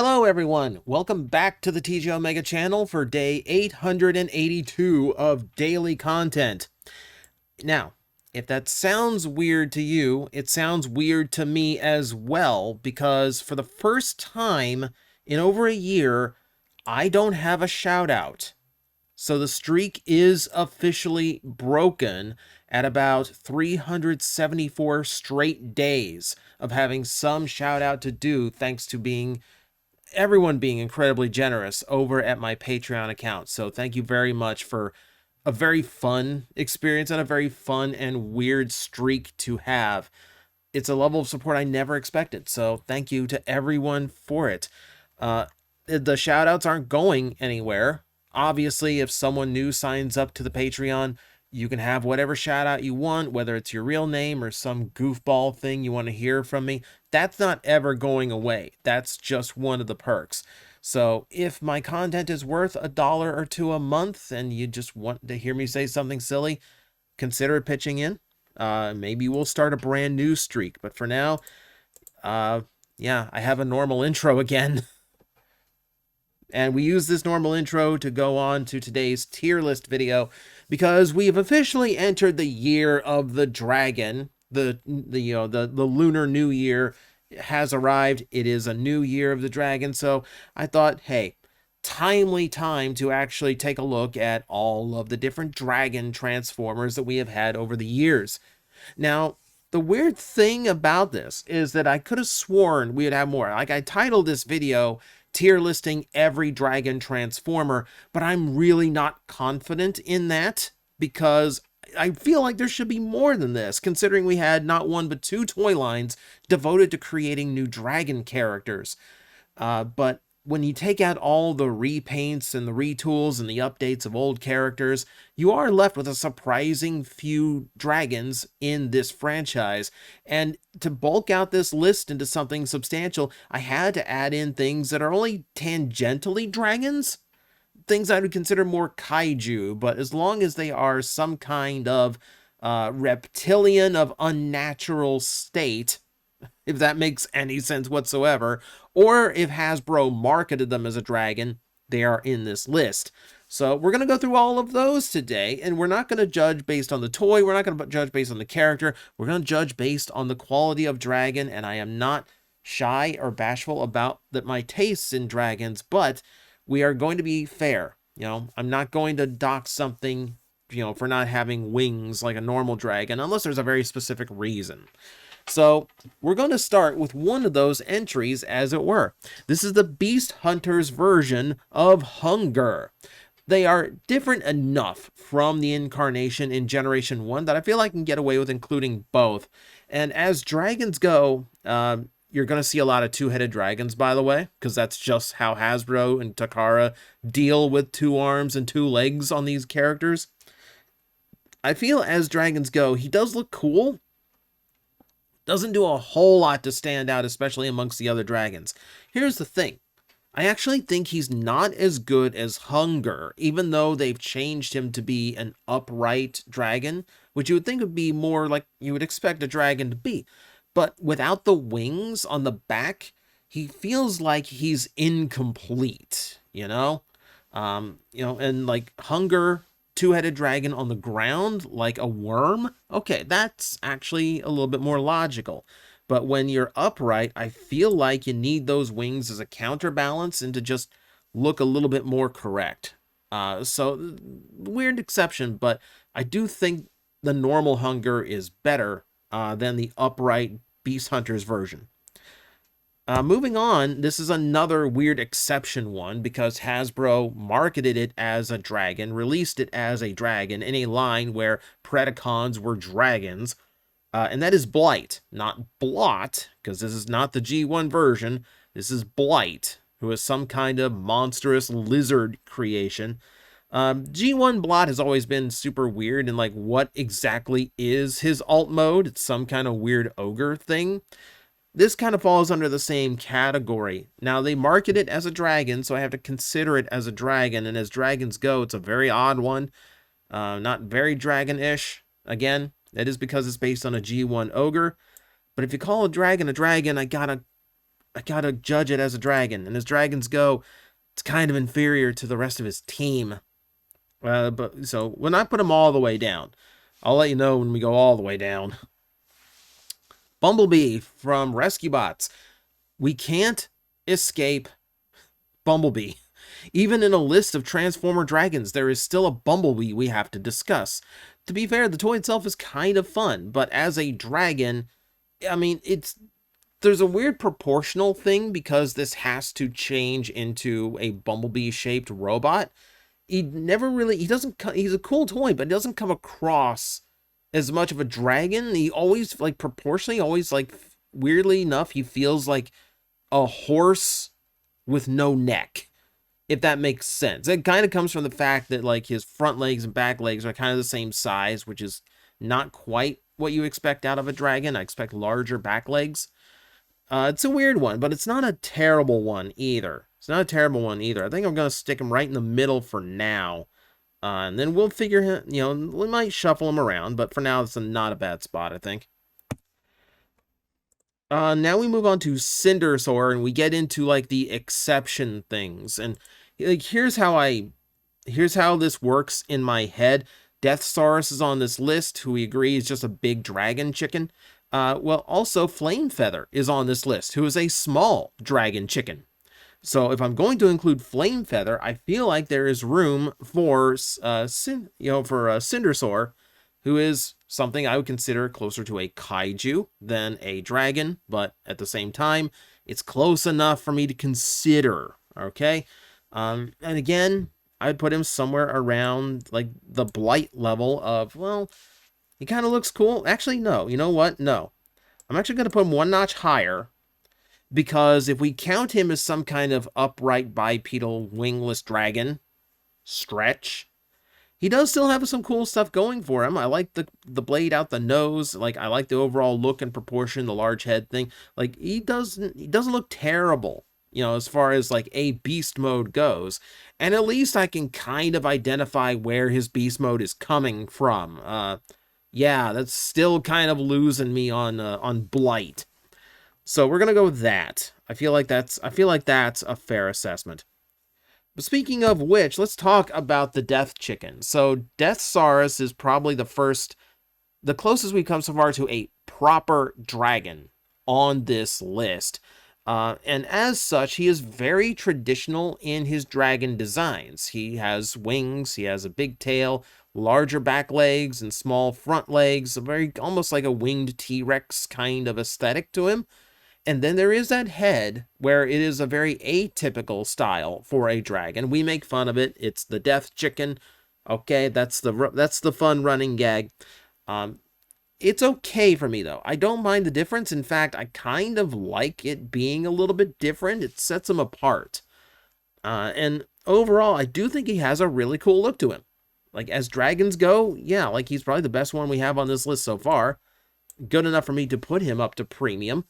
Hello everyone, welcome back to the TJOmega channel for day 882 of daily content. Now, if that sounds weird to you, it sounds weird to me as well, because for the first time in over a year, I don't have a shout out. So the streak is officially broken at about 374 straight days of having some shout out to do, thanks to everyone being incredibly generous over at my Patreon account. So thank you very much for a very fun experience and a very fun and weird streak to have. It's a level of support I never expected. So thank you to everyone for it. The shout outs aren't going anywhere. Obviously, if someone new signs up to the Patreon, you can have whatever shout out you want, whether it's your real name or some goofball thing you want to hear from me. That's not ever going away. That's just one of the perks. So if my content is worth $1 or $2 a month and you just want to hear me say something silly, consider pitching in. Maybe we'll start a brand new streak. But for now, yeah, I have a normal intro again. And we use this normal intro to go on to today's tier list video because we have officially entered the year of the dragon. The Lunar New Year has arrived. It is a new year of the dragon. So I thought, hey, timely time to actually take a look at all of the different dragon transformers that we have had over the years. Now, the weird thing about this is that I could have sworn we would have more. Like, I titled this video tier listing every dragon transformer, but I'm really not confident in that because I feel like there should be more than this, considering we had not one but two toy lines devoted to creating new dragon characters. But when you take out all the repaints and the retools and the updates of old characters, you are left with a surprising few dragons in this franchise. And to bulk out this list into something substantial, I had to add in things that are only tangentially dragons, things I would consider more kaiju, but as long as they are some kind of reptilian of unnatural state, if that makes any sense whatsoever, or if Hasbro marketed them as a dragon, they are in this list. So we're going to go through all of those today, and we're not going to judge based on the toy, we're not going to judge based on the character, we're going to judge based on the quality of dragon, and I am not shy or bashful about my tastes in dragons, but we are going to be fair. I'm not going to dock something, for not having wings like a normal dragon, unless there's a very specific reason. So we're going to start with one of those entries, as it were. This is the Beast Hunters version of Hunger. They are different enough from the incarnation in Generation 1 that I feel I can get away with including both. And as dragons go, you're going to see a lot of two-headed dragons, by the way, because that's just how Hasbro and Takara deal with two arms and two legs on these characters. I feel as dragons go, he does look cool. Doesn't do a whole lot to stand out, especially amongst the other dragons. Here's the thing. I actually think he's not as good as Hunger, even though they've changed him to be an upright dragon, which you would think would be more like you would expect a dragon to be. But without the wings on the back, he feels like he's incomplete, and like Hunger, two-headed dragon on the ground like a worm, okay, that's actually a little bit more logical. But when you're upright, I feel like you need those wings as a counterbalance and to just look a little bit more correct. So weird exception, but I do think the normal Hunger is better than the upright Beast Hunters version. Moving on, this is another weird exception one because Hasbro marketed it as a dragon, released it as a dragon in a line where Predacons were dragons, and that is Blight, not Blot, because this is not the G1 version. This is Blight, who is some kind of monstrous lizard creation. G1 Blot has always been super weird, and like, what exactly is his alt mode? It's some kind of weird ogre thing. This kind of falls under the same category. Now, they market it as a dragon, so I have to consider it as a dragon, and as dragons go, it's a very odd one. Not very dragon-ish. Again, that is because it's based on a G1 ogre. But if you call a dragon, I gotta I gotta judge it as a dragon, and as dragons go, it's kind of inferior to the rest of his team. But so when I put him all the way down, I'll let you know when we go all the way down. Bumblebee from Rescue Bots. We can't escape Bumblebee. Even in a list of Transformer dragons, there is still a Bumblebee we have to discuss. To be fair, the toy itself is kind of fun, but as a dragon, I mean, there's a weird proportional thing because this has to change into a Bumblebee-shaped robot. He doesn't, he's a cool toy, but he doesn't come across as much of a dragon. He always, like, proportionally, always, like, weirdly enough, he feels like a horse with no neck, if that makes sense. It kind of comes from the fact that, like, his front legs and back legs are kind of the same size, which is not quite what you expect out of a dragon. I expect larger back legs. It's a weird one, but it's not a terrible one either. It's not a terrible one either. I think I'm going to stick him right in the middle for now. And then we'll figure him, you know, we might shuffle him around, but for now, it's not a bad spot, I think. Now we move on to Cindersaur, and we get into, like, the exception things. And, like, here's how this works in my head. Deathsaurus is on this list, who we agree is just a big dragon chicken. Well, also Flamefeather is on this list, who is a small dragon chicken. So if I'm going to include Flamefeather, I feel like there is room for Cindersaur, who is something I would consider closer to a kaiju than a dragon, but at the same time, it's close enough for me to consider. Okay, and again, I'd put him somewhere around like the Blight level of, well, he kind of looks cool. Actually, no. You know what? No. I'm actually going to put him one notch higher, because if we count him as some kind of upright bipedal wingless dragon, stretch, he does still have some cool stuff going for him. I like the blade out the nose. Like, I like the overall look and proportion, the large head thing. Like, he doesn't look terrible, you know, as far as like a beast mode goes. And at least I can kind of identify where his beast mode is coming from. Yeah, that's still kind of losing me on Blight. So we're gonna go with that. I feel like that's a fair assessment. But speaking of which, let's talk about the Death Chicken. So Deathsaurus is probably the closest we've come so far to a proper dragon on this list. And as such, he is very traditional in his dragon designs. He has wings, he has a big tail, larger back legs, and small front legs, almost like a winged T-Rex kind of aesthetic to him. And then there is that head, where it is a very atypical style for a dragon. We make fun of it. It's the Death Chicken. Okay, that's the fun running gag. It's okay for me, though. I don't mind the difference. In fact, I kind of like it being a little bit different. It sets him apart. And overall, I do think he has a really cool look to him. Like, as dragons go, yeah, like, he's probably the best one we have on this list so far. Good enough for me to put him up to premium.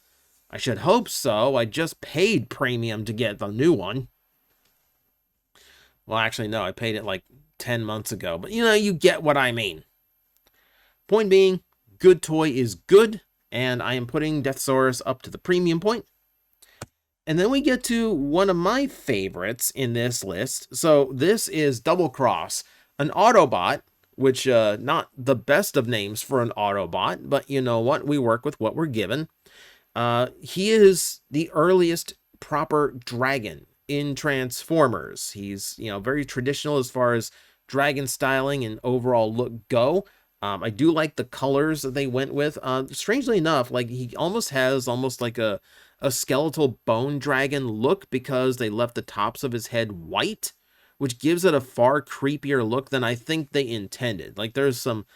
I should hope so. I just paid premium to get the new one. Well, actually, no, I paid it like 10 months ago. But, you know, you get what I mean. Point being, good toy is good, and I am putting Deathsaurus up to the premium point. And then we get to one of my favorites in this list. So this is Double Cross, an Autobot, which not the best of names for an Autobot, but you know what? We work with what we're given. He is the earliest proper dragon in Transformers. He's, you know, very traditional as far as dragon styling and overall look go. I do like the colors that they went with. Strangely enough, like, he has almost like a skeletal bone dragon look, because they left the tops of his head white, which gives it a far creepier look than I think they intended. Like, there's some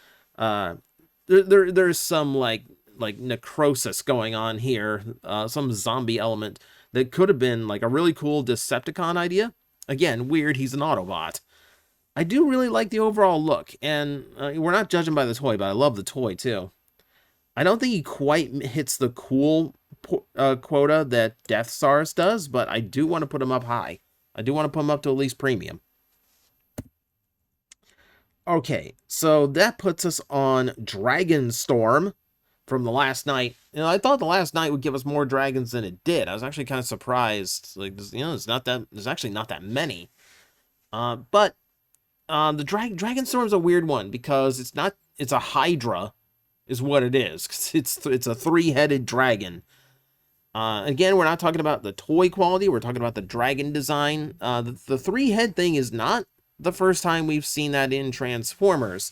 there's some like necrosis going on here, some zombie element that could have been like a really cool Decepticon idea. Again, weird, he's an Autobot. I do really like the overall look, and we're not judging by the toy, but I love the toy too. I don't think he quite hits the cool quota that Deathsaurus does, but I do want to put him up high. I do want to put him up to at least premium. Okay, so that puts us on Dragonstorm, from the last night. I thought the last night would give us more dragons than it did. I was actually kind of surprised. Like, it's not that, there's actually not that many. But the Dragon Storm's a weird one because it's a Hydra, is what it is. 'Cause it's a three-headed dragon. Again, we're not talking about the toy quality. We're talking about the dragon design. The three-head thing is not the first time we've seen that in Transformers.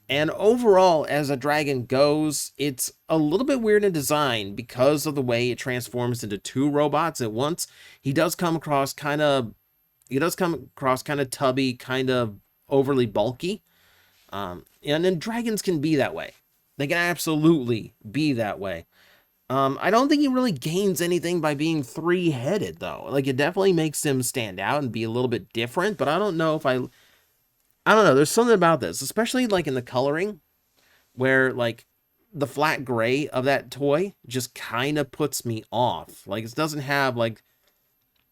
And overall, as a dragon goes, it's a little bit weird in design because of the way it transforms into two robots at once. He does come across kind of tubby, kind of overly bulky. And then dragons can be that way. They can absolutely be that way. I don't think he really gains anything by being three-headed, though. Like, it definitely makes him stand out and be a little bit different, but I don't know if I don't know, there's something about this, especially, like, in the coloring, where, like, the flat gray of that toy just kind of puts me off. Like, it doesn't have, like,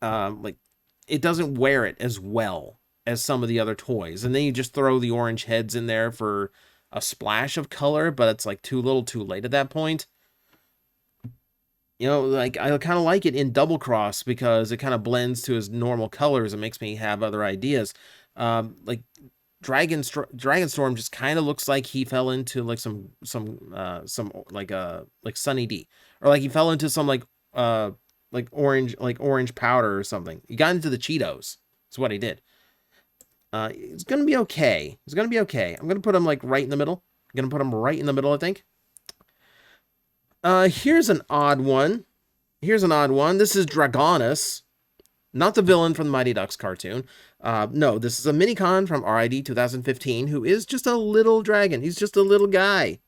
it doesn't wear it as well as some of the other toys. And then you just throw the orange heads in there for a splash of color, but it's, like, too little too late at that point. Like, I kind of like it in Double Cross because it kind of blends to his normal colors and makes me have other ideas. Like, Dragon Storm just kind of looks like he fell into like some like Sunny D, or like he fell into some like orange powder or something. He got into the Cheetos. That's what he did. It's gonna be okay. It's gonna be okay. I'm gonna put him like right in the middle. I'm gonna put him right in the middle, I think. Here's an odd one. This is Dragonus. Not the villain from the Mighty Ducks cartoon. No, this is a Minicon from RID 2015 who is just a little dragon. He's just a little guy.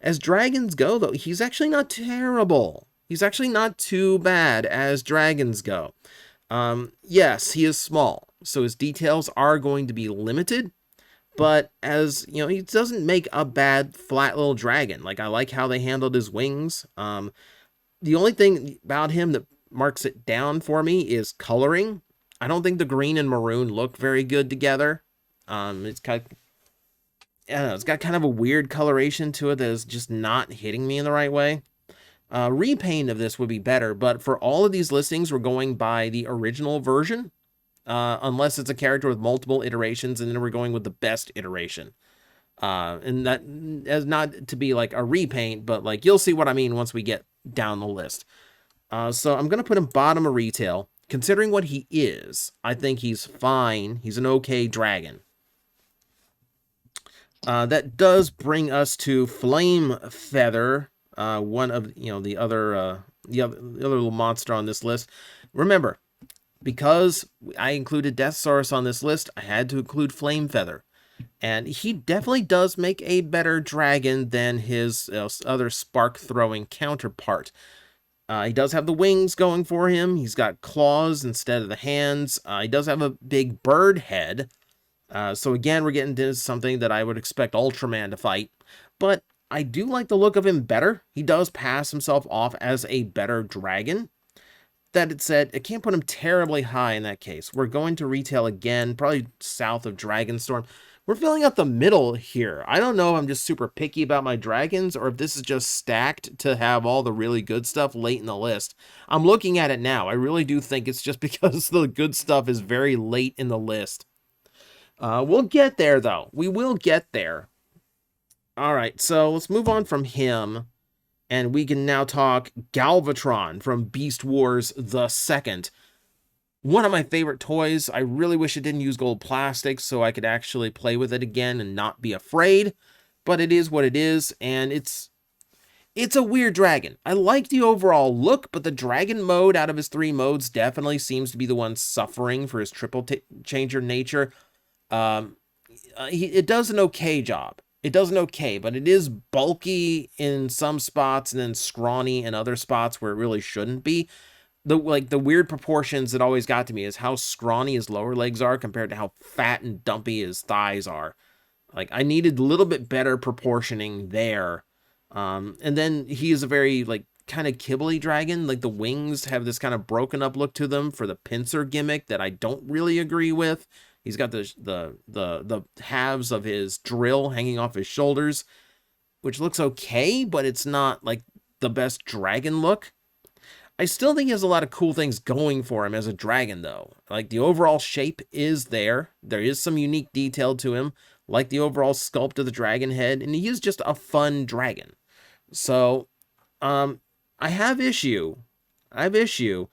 As dragons go, though, he's actually not terrible. He's actually not too bad as dragons go. Yes, he is small, so his details are going to be limited. But as, he doesn't make a bad flat little dragon. Like, I like how they handled his wings. The only thing about him that marks it down for me is coloring. I don't think the green and maroon look very good together. It's got kind of a weird coloration to it that is just not hitting me in the right way. Repaint of this would be better, but for all of these listings, we're going by the original version. Unless it's a character with multiple iterations, and then we're going with the best iteration. And that is not to be like a repaint, but like you'll see what I mean once we get down the list. So I'm going to put him bottom of retail. Considering what he is, I think he's fine. He's an okay dragon. That does bring us to Flame Feather, one of the other little monster on this list. Remember, because I included Deathsaurus on this list, I had to include Flame Feather. And he definitely does make a better dragon than his other spark-throwing counterpart. He does have the wings going for him. He's got claws instead of the hands. He does have a big bird head. So again, we're getting into something that I would expect Ultraman to fight. But I do like the look of him better. He does pass himself off as a better dragon. That said, I can't put him terribly high in that case. We're going to retail again, probably south of Dragonstorm. We're filling out the middle here. I don't know if I'm just super picky about my dragons or if this is just stacked to have all the really good stuff late in the list. I'm looking at it now. I really do think it's just because the good stuff is very late in the list. We'll get there, though. We will get there. All right, so let's move on from him. And we can now talk Galvatron from Beast Wars the Second. One of my favorite toys. I really wish it didn't use gold plastic so I could actually play with it again and not be afraid. But it is what it is, and it's a weird dragon. I like the overall look, but the dragon mode out of his 3 modes definitely seems to be the one suffering for his triple changer nature. It does an okay job. It does an okay, but it is bulky in some spots and then scrawny in other spots where it really shouldn't be. The weird proportions that always got to me is how scrawny his lower legs are compared to how fat and dumpy his thighs are. Like, I needed a little bit better proportioning there. And then he is a very, like, kind of kibbly dragon. Like, the wings have this kind of broken up look to them for the pincer gimmick that I don't really agree with. He's got the halves of his drill hanging off his shoulders. which looks okay, but it's not like the best dragon look. I still think he has a lot of cool things going for him as a dragon, though. Like, the overall shape is there. There is some unique detail to him, like the overall sculpt of the dragon head, and he is just a fun dragon. So, I have issue. I have issue,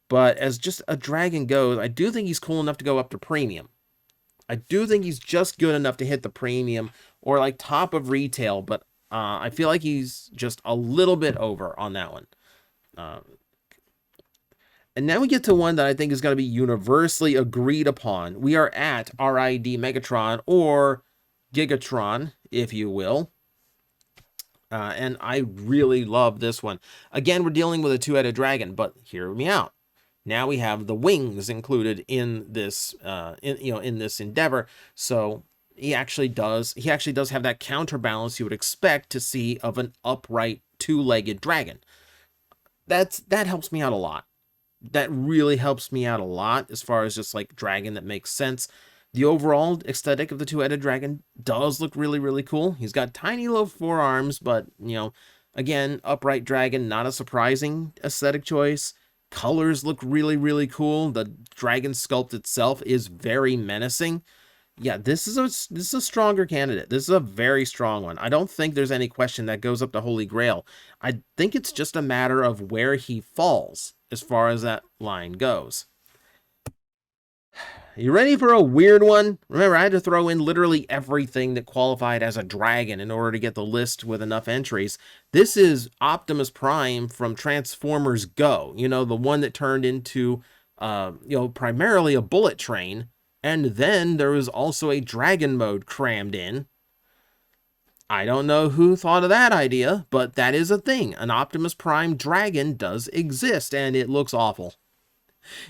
but as just a dragon goes, I do think he's cool enough to go up to premium. I do think he's just good enough to hit the premium or like top of retail, but I feel like he's just a little bit over on that one. Uh, and now we get to one that I think is going to be universally agreed upon. We are at RID Megatron, or Gigatron, if you will. And I really love this one. Again, we're dealing with a two-headed dragon, but hear me out. Now we have the wings included in this, in this endeavor. So he actually does have that counterbalance you would expect to see of an upright two-legged dragon. That helps me out a lot. That really helps me out a lot as far as just like dragon that makes sense. The overall aesthetic of the two-headed dragon does look really, really cool. He's got tiny little forearms, but, again, upright dragon, not a surprising aesthetic choice. Colors look really, really cool. The dragon sculpt itself is very menacing. Yeah, this is a stronger candidate. This is a very strong one. I don't think there's any question that goes up to Holy Grail. I think it's just a matter of where he falls as far as that line goes. You ready for a weird one? Remember, I had to throw in literally everything that qualified as a dragon in order to get the list with enough entries. This is Optimus Prime from Transformers Go. The one that turned into, primarily a bullet train. And then there was also a dragon mode crammed in. I don't know who thought of that idea, but that is a thing. An Optimus Prime dragon does exist, and it looks awful.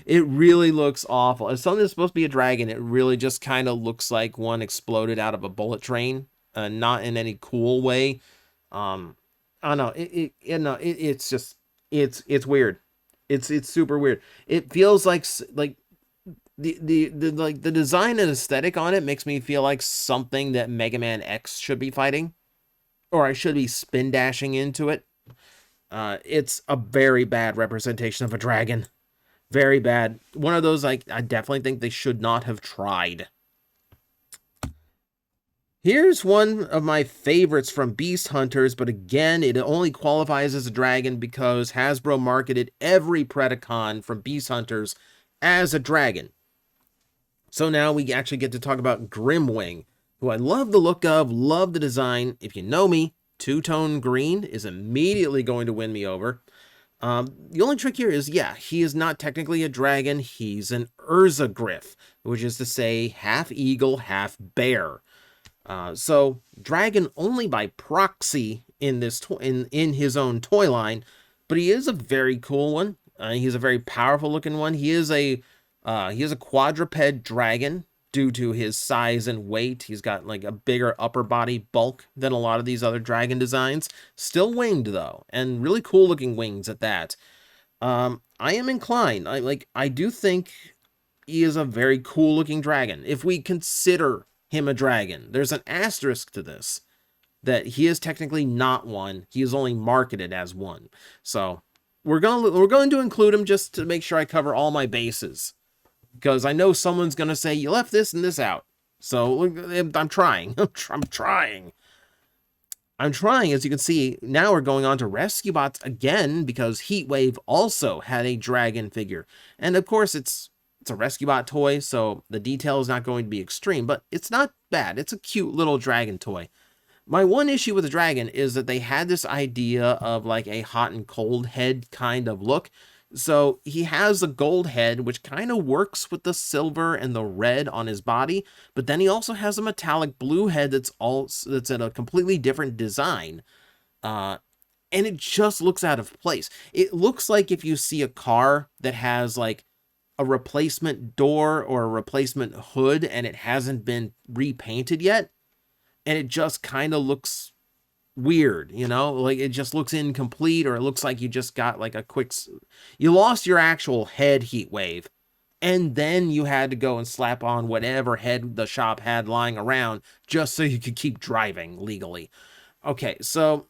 It really looks awful. If something is supposed to be a dragon, it really just kind of looks like one exploded out of a bullet train, not in any cool way. I don't know. It's just it's weird. It's super weird. It feels like the design and aesthetic on it makes me feel like something that Mega Man X should be fighting, or I should be spin dashing into it. It's a very bad representation of a dragon. Very bad. One of those I definitely think they should not have tried. Here's one of my favorites from Beast Hunters, but again, it only qualifies as a dragon because Hasbro marketed every Predacon from Beast Hunters as a dragon. So now we actually get to talk about Grimwing, who I love the look of, love the design. If you know me, two-tone green is immediately going to win me over. The only trick here is, he is not technically a dragon. He's an Urzagriff, which is to say half eagle, half bear. So dragon only by proxy in this in his own toy line, but he is a very cool one. He's a very powerful looking one. He is a quadruped dragon due to his size and weight. He's got like a bigger upper body bulk than a lot of these other dragon designs. Still winged though, and really cool looking wings at that. I am inclined. I do think he is a very cool looking dragon. If we consider him a dragon, there's an asterisk to this, that he is technically not one. He is only marketed as one. So we're going to include him just to make sure I cover all my bases, because I know someone's going to say, you left this and this out. So I'm trying. I'm trying. As you can see. Now we're going on to Rescue Bots again, because Heatwave also had a dragon figure. And of course, it's a Rescue Bot toy, so the detail is not going to be extreme, but it's not bad. It's a cute little dragon toy. My one issue with the dragon is that they had this idea of like a hot and cold head kind of look. So he has a gold head, which kind of works with the silver and the red on his body, but then he also has a metallic blue head that's in a completely different design. And it just looks out of place. It looks like if you see a car that has like a replacement door or a replacement hood and it hasn't been repainted yet, and it just kind of looks weird, like it just looks incomplete, or it looks like you just got like you lost your actual head Heatwave, and then you had to go and slap on whatever head the shop had lying around just so you could keep driving legally. Okay, so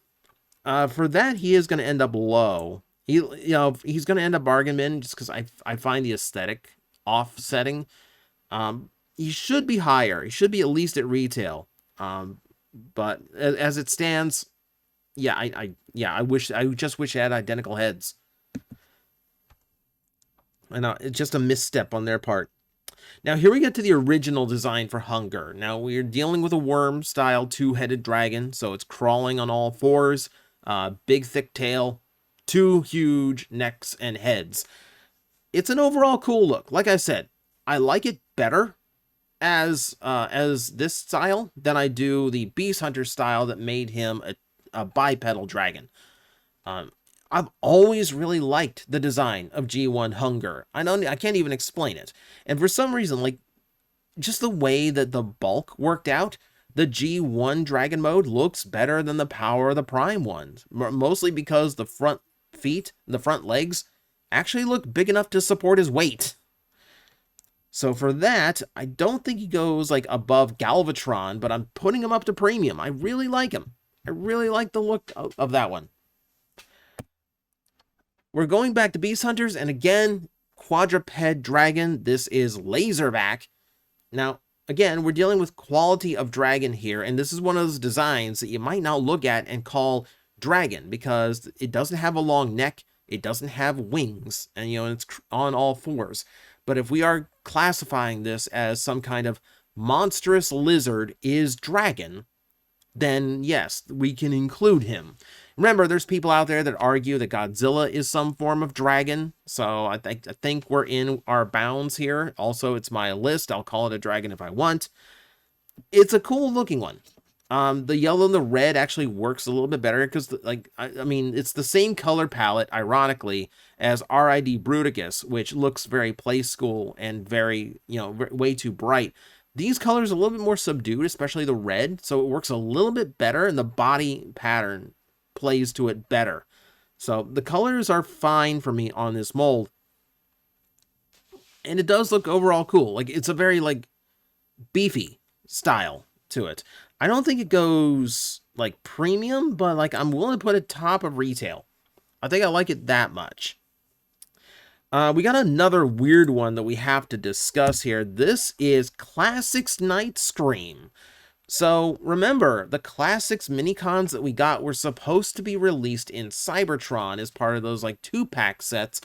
for that, he is going to end up low. He's going to end up bargain bin just because I find the aesthetic offsetting. He should be higher. He should be at least at retail. But as it stands, yeah, I just wish it had identical heads. I know it's just a misstep on their part. Now here we get to the original design for Hunger. Now we're dealing with a worm-style two-headed dragon, so it's crawling on all fours, big thick tail, two huge necks and heads. It's an overall cool look. Like I said, I like it better as this style than I do the Beast Hunter style that made him a bipedal dragon. I've always really liked the design of G1 Hunger. I can't even explain it. And for some reason, like, just the way that the bulk worked out, the G1 Dragon mode looks better than the Power of the Prime ones. Mostly because the front feet, the front legs, actually look big enough to support his weight. So for that, I don't think he goes, like, above Galvatron, but I'm putting him up to premium. I really like him. I really like the look of that one. We're going back to Beast Hunters, and again, quadruped dragon. This is Laserback. Now, again, we're dealing with quality of dragon here, and this is one of those designs that you might not look at and call dragon, because it doesn't have a long neck, it doesn't have wings, and it's on all fours. But if we are classifying this as some kind of monstrous lizard is dragon, then yes, we can include him. Remember, there's people out there that argue that Godzilla is some form of dragon, so I think we're in our bounds here. Also, it's my list. I'll call it a dragon if I want. It's a cool looking one. The yellow and the red actually works a little bit better because, like, I mean, it's the same color palette, ironically, as RID Bruticus, which looks very play school and very, way too bright. These colors are a little bit more subdued, especially the red, so it works a little bit better, and the body pattern plays to it better. So the colors are fine for me on this mold. And it does look overall cool. Like, it's a very, like, beefy style to it. I don't think it goes, like, premium, but, like, I'm willing to put it top of retail. I think I like it that much. We got another weird one that we have to discuss here. This is Classics Night Scream. So remember, the Classics minicons that we got were supposed to be released in Cybertron as part of those, like, 2-pack sets,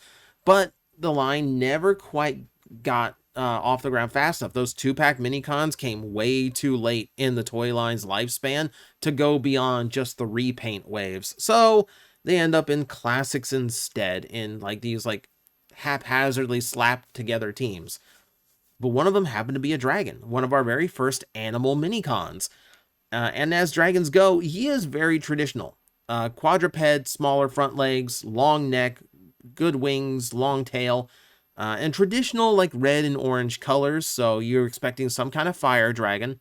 but the line never quite got off the ground fast enough. Those 2-pack minicons came way too late in the toy line's lifespan to go beyond just the repaint waves. So they end up in Classics instead, in, like, these, like, haphazardly slapped together teams. But one of them happened to be a dragon, one of our very first animal minicons. And as dragons go, he is very traditional. Quadruped, smaller front legs, long neck, good wings, long tail, and traditional, like, red and orange colors, so you're expecting some kind of fire dragon.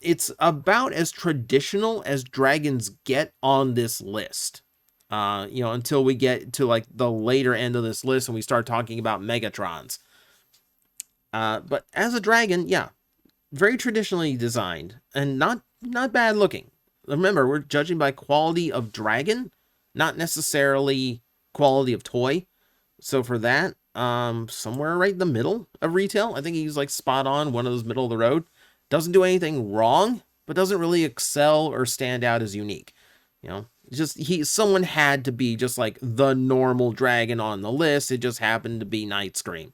It's about as traditional as dragons get on this list. Until we get to, like, the later end of this list and we start talking about Megatrons. But as a dragon, yeah, very traditionally designed and not bad looking. Remember, we're judging by quality of dragon, not necessarily quality of toy. So for that, somewhere right in the middle of retail, I think he's, like, spot on, one of those middle of the road. Doesn't do anything wrong, but doesn't really excel or stand out as unique. Someone had to be just, like, the normal dragon on the list. It just happened to be Night Scream.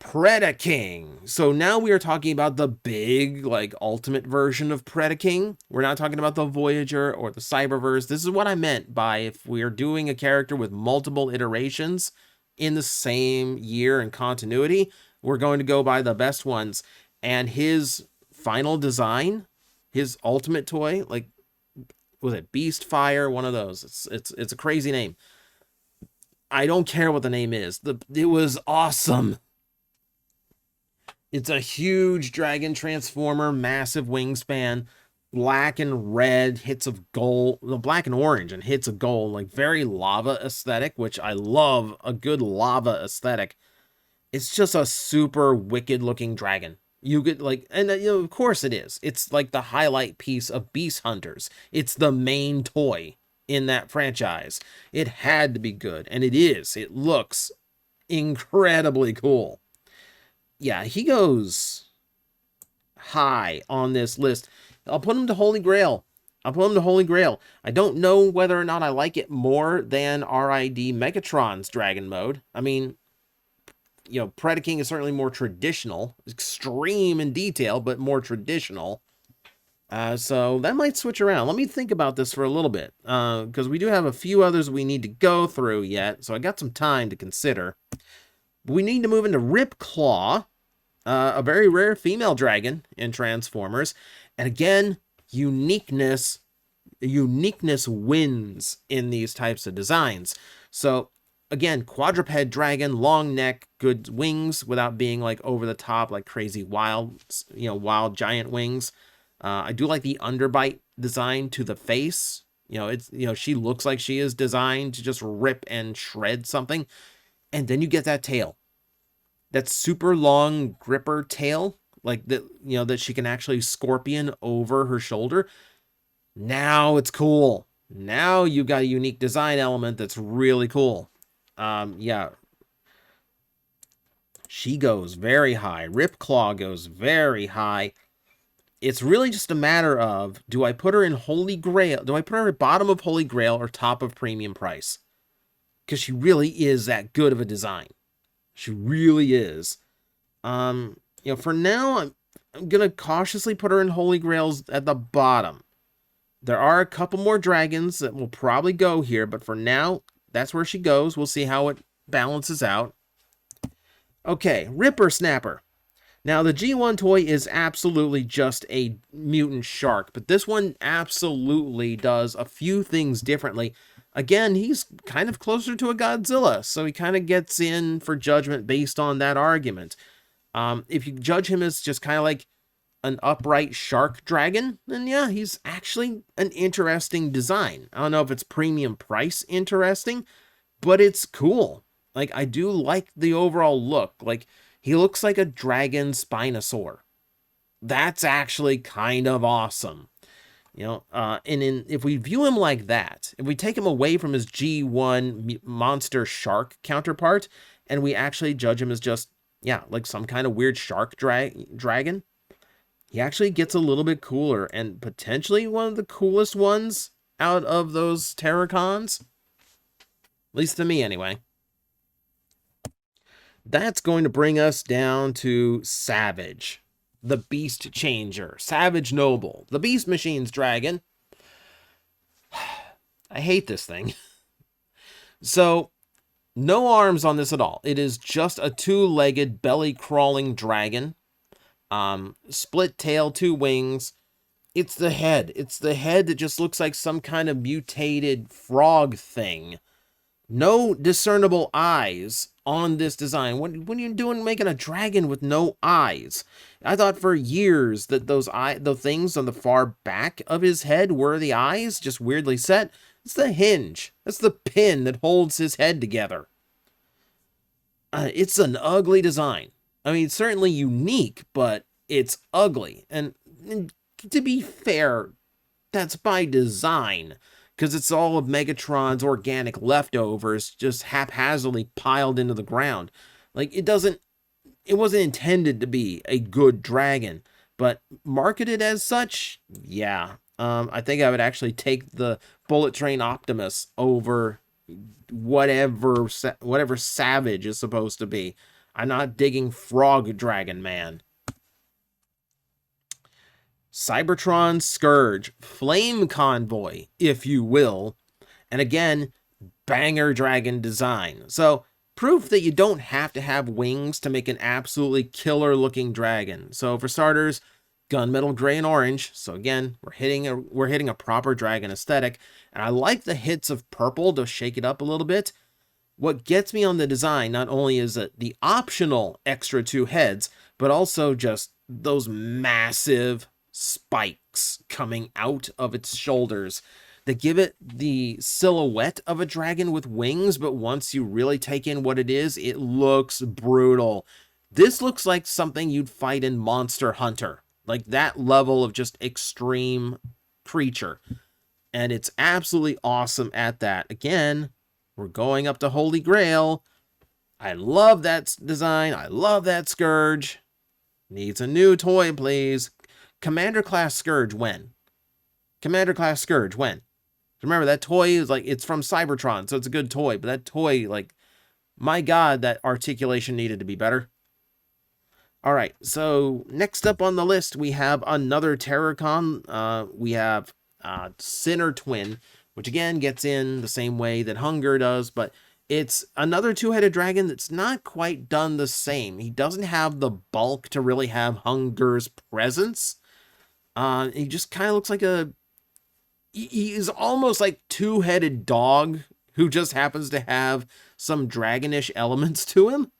Predaking. So now we are talking about the big, like, ultimate version of Predaking. We're not talking about the Voyager or the Cyberverse. This is what I meant by if we're doing a character with multiple iterations in the same year and continuity, we're going to go by the best ones. And his final design, his ultimate toy, like, was it Beast Fire? One of those. It's a crazy name. I don't care what the name is. It was awesome. It's a huge dragon transformer, massive wingspan, black and red, hits of gold, black and orange and hits of gold, like, very lava aesthetic, which I love a good lava aesthetic. It's just a super wicked looking dragon. You could like, and of course it is. It's like the highlight piece of Beast Hunters. It's the main toy in that franchise. It had to be good, and it is. It looks incredibly cool. Yeah, he goes high on this list. I'll put him to Holy Grail. I'll put him to Holy Grail. I don't know whether or not I like it more than RID Megatron's Dragon Mode. I mean, Predaking is certainly more traditional, extreme in detail, but more traditional. So that might switch around. Let me think about this for a little bit, because we do have a few others we need to go through yet, so I got some time to consider. We need to move into Ripclaw, a very rare female dragon in Transformers. And again, uniqueness wins in these types of designs. So again, quadruped dragon, long neck, good wings without being like over the top, like crazy wild giant wings. I do like the underbite design to the face. She looks like she is designed to just rip and shred something. And then you get that tail. That super long gripper tail, like that, that she can actually scorpion over her shoulder. Now it's cool. Now you've got a unique design element that's really cool. Yeah. She goes very high. Ripclaw goes very high. It's really just a matter of, do I put her in Holy Grail? Do I put her at bottom of Holy Grail or top of premium price? Because she really is that good of a design. She really is. For now, I'm going to cautiously put her in Holy Grails at the bottom. There are a couple more dragons that will probably go here, but for now, that's where she goes. We'll see how it balances out. Okay, Ripper Snapper. Now, the G1 toy is absolutely just a mutant shark, but this one absolutely does a few things differently. Again, he's kind of closer to a Godzilla, so he kind of gets in for judgment based on that argument. If you judge him as just kind of like an upright shark dragon, then yeah, he's actually an interesting design. I don't know if it's premium price interesting, but it's cool. Like, I do like the overall look. Like, he looks like a dragon Spinosaur. That's actually kind of awesome. If we view him like that, if we take him away from his G1 monster shark counterpart, and we actually judge him as just, like some kind of weird shark dragon, he actually gets a little bit cooler, and potentially one of the coolest ones out of those Terracons. At least to me, anyway. That's going to bring us down to Savage, the Beast Changer, Savage Noble, the Beast Machine's dragon. I hate this thing. So, no arms on this at all. It is just a two-legged, belly-crawling dragon. Split tail, two wings. It's the head. It's the head that just looks like some kind of mutated frog thing. No discernible eyes on this design. What are you doing making a dragon with no eyes? I thought for years that the things on the far back of his head were the eyes, just weirdly set. It's the hinge. That's the pin that holds his head together. It's an ugly design. I mean, it's certainly unique, but it's ugly. And to be fair, that's by design, because it's all of Megatron's organic leftovers just haphazardly piled into the ground. Like, it wasn't intended to be a good dragon, but marketed as such, yeah. I think I would actually take the Bullet Train Optimus over whatever Savage is supposed to be. I'm not digging Frog Dragon Man. Cybertron Scourge, Flame Convoy, if you will. And again, banger dragon design. So, proof that you don't have to have wings to make an absolutely killer looking dragon. So for starters, gunmetal gray and orange. So again, we're hitting a proper dragon aesthetic. And I like the hits of purple to shake it up a little bit. What gets me on the design not only is the optional extra two heads, but also just those massive spikes coming out of its shoulders that give it the silhouette of a dragon with wings, but once you really take in what it is, it looks brutal. This looks like something you'd fight in Monster Hunter. Like that level of just extreme creature. And it's absolutely awesome at that. Again, we're going up to Holy Grail. I love that design. I love that Scourge. Needs a new toy, please. Commander Class Scourge, when? Commander Class Scourge, when? Remember, that toy is like, it's from Cybertron, so it's a good toy. But that toy, like, my God, that articulation needed to be better. All right, so next up on the list, we have another Terracon. We have Sinner Twin, which again gets in the same way that Hunger does, but it's another two-headed dragon that's not quite done the same. He doesn't have the bulk to really have Hunger's presence. He just kind of looks like he is almost like two-headed dog who just happens to have some dragonish elements to him.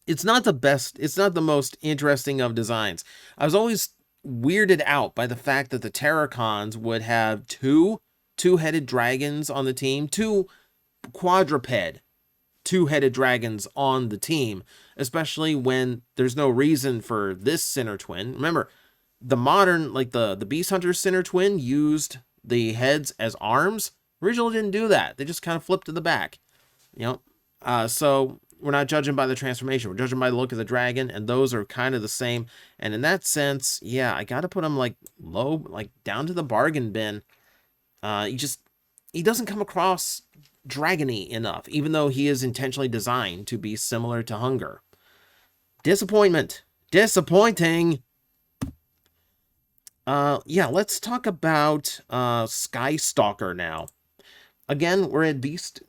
It's not the best, it's not the most interesting of designs. I was always weirded out by the fact that the Terracons would have two-headed dragons on the team, two quadruped two-headed dragons on the team, especially when there's no reason for this Sinner Twin. Remember, the modern, like the Beast Hunter Sinner Twin used the heads as arms. Original didn't do that. They just kind of flipped to the back. You know, so we're not judging by the transformation. We're judging by the look of the dragon, and those are kind of the same. And in that sense, yeah, I got to put them like low, like down to the bargain bin. He doesn't come across dragony enough, even though he is intentionally designed to be similar to Hunger. Disappointment. Disappointing. Yeah, let's talk about Sky Stalker now. Again, we're in Beast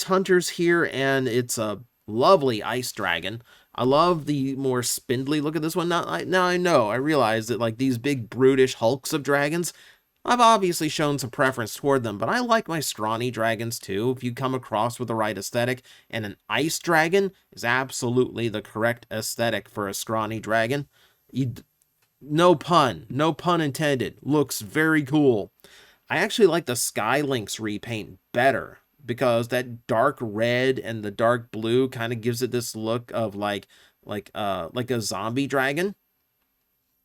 Hunters here, and it's a lovely ice dragon. I love the more spindly look at this one. Now I realize that like these big brutish hulks of dragons, I've obviously shown some preference toward them, but I like my scrawny dragons too. If you come across with the right aesthetic, and an ice dragon is absolutely the correct aesthetic for a scrawny dragon. No pun intended. Looks very cool. I actually like the Sky Lynx repaint better because that dark red and the dark blue kind of gives it this look of like a zombie dragon.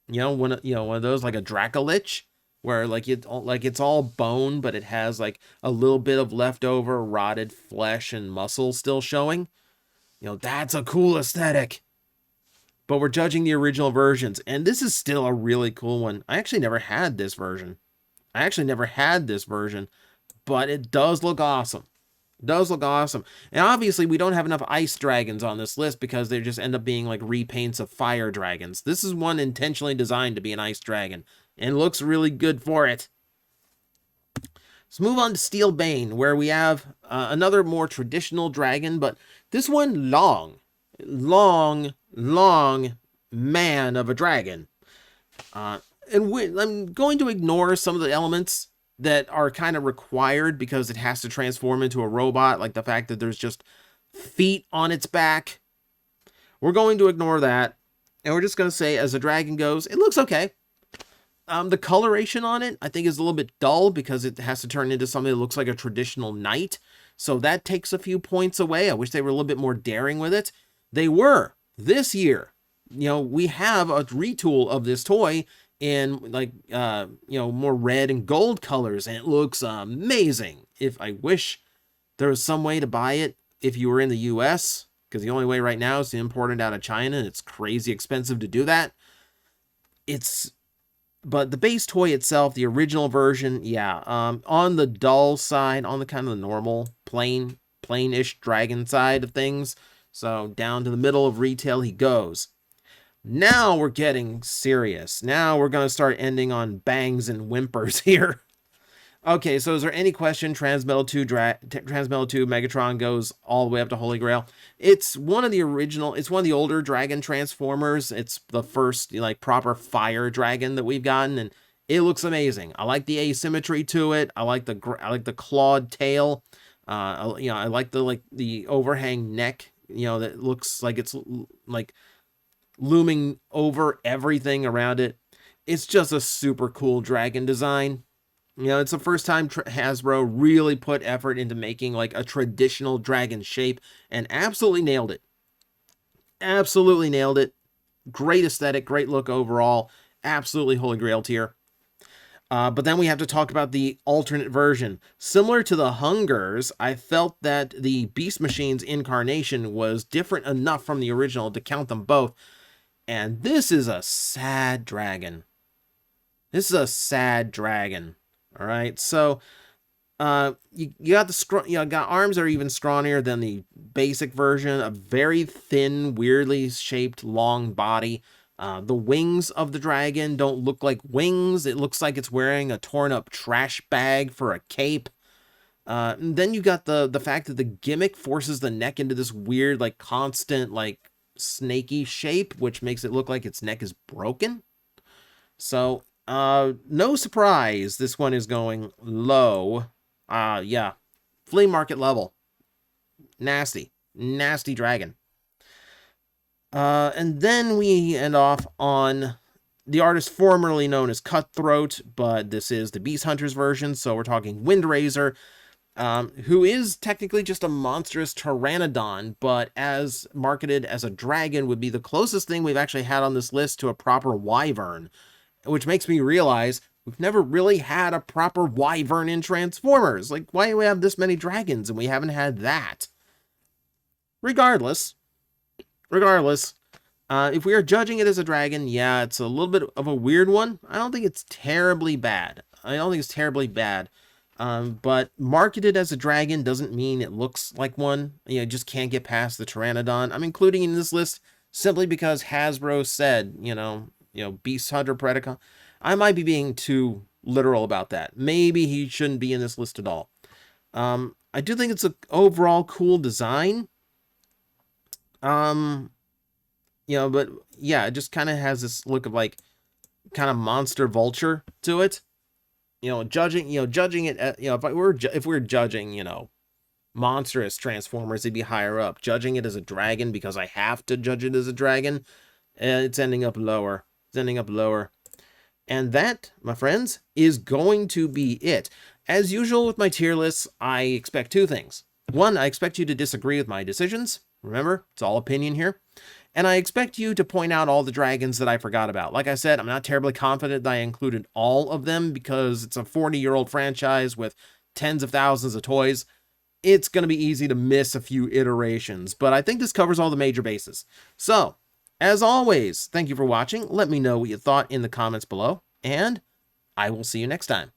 One of those, like a Dracolich, where it's all bone, but it has like a little bit of leftover rotted flesh and muscle still showing. That's a cool aesthetic. But we're judging the original versions, and this is still a really cool one. I actually never had this version. But it does look awesome. And obviously, we don't have enough ice dragons on this list because they just end up being like repaints of fire dragons. This is one intentionally designed to be an ice dragon, and looks really good for it. Let's move on to Steel Bane, where we have another more traditional dragon, but this one long man of a dragon. I'm going to ignore some of the elements that are kind of required because it has to transform into a robot, like the fact that there's just feet on its back. We're going to ignore that, and we're just going to say, as the dragon goes, it looks okay. The coloration on it, I think, is a little bit dull because it has to turn into something that looks like a traditional knight. So that takes a few points away. I wish they were a little bit more daring with it. They were this year. We have a retool of this toy in like, more red and gold colors, and it looks amazing. I wish there was some way to buy it if you were in the US, because the only way right now is to import it out of China, and it's crazy expensive to do that. But the base toy itself, the original version, yeah, on the dull side, on the kind of the normal, plain-ish dragon side of things. So down to the middle of retail he goes. Now we're getting serious. Now we're going to start ending on bangs and whimpers here. Okay, so is there any question Transmetal 2 Megatron goes all the way up to Holy Grail? It's one of the older dragon transformers. It's the first proper fire dragon that we've gotten, and it looks amazing. I like the asymmetry to it. I like the clawed tail. I like the overhang neck, that looks like it's like looming over everything around it. It's just a super cool dragon design. It's the first time Hasbro really put effort into making like a traditional dragon shape, and absolutely nailed it. Absolutely nailed it. Great aesthetic, great look overall. Absolutely holy grail tier. But then we have to talk about the alternate version. Similar to the Hungers, I felt that the Beast Machine's incarnation was different enough from the original to count them both. And this is a sad dragon. This is a sad dragon. All right, so you got arms that are even scrawnier than the basic version. A very thin, weirdly shaped, long body. The wings of the dragon don't look like wings. It looks like it's wearing a torn up trash bag for a cape. Then you got the fact that the gimmick forces the neck into this weird, like, constant, like, snaky shape, which makes it look like its neck is broken. So, no surprise, this one is going low. Yeah, flea market level. Nasty. Nasty dragon. And then we end off on the artist formerly known as Cutthroat, but this is the Beast Hunters version, so we're talking Windrazor, who is technically just a monstrous pteranodon, but as marketed as a dragon would be the closest thing we've actually had on this list to a proper wyvern, which makes me realize we've never really had a proper wyvern in Transformers. Like, why do we have this many dragons and we haven't had that? Regardless, if we are judging it as a dragon, yeah, it's a little bit of a weird one. I don't think it's terribly bad. But marketed as a dragon doesn't mean it looks like one. You know, just can't get past the Pteranodon. I'm including in this list simply because Hasbro said, Beast Hunter Predacon. I might be being too literal about that. Maybe he shouldn't be in this list at all. I do think it's an overall cool design. But yeah, it just kind of has this look of like kind of monster vulture to it. Judging it at, if we're judging, monstrous Transformers, it'd be higher up. Judging it as a dragon because I have to judge it as a dragon, it's ending up lower. And that, my friends, is going to be it. As usual with my tier lists, I expect two things. One, I expect you to disagree with my decisions. Remember, it's all opinion here. And I expect you to point out all the dragons that I forgot about. Like I said, I'm not terribly confident that I included all of them because it's a 40-year-old franchise with tens of thousands of toys. It's going to be easy to miss a few iterations, but I think this covers all the major bases. So, as always, thank you for watching. Let me know what you thought in the comments below, and I will see you next time.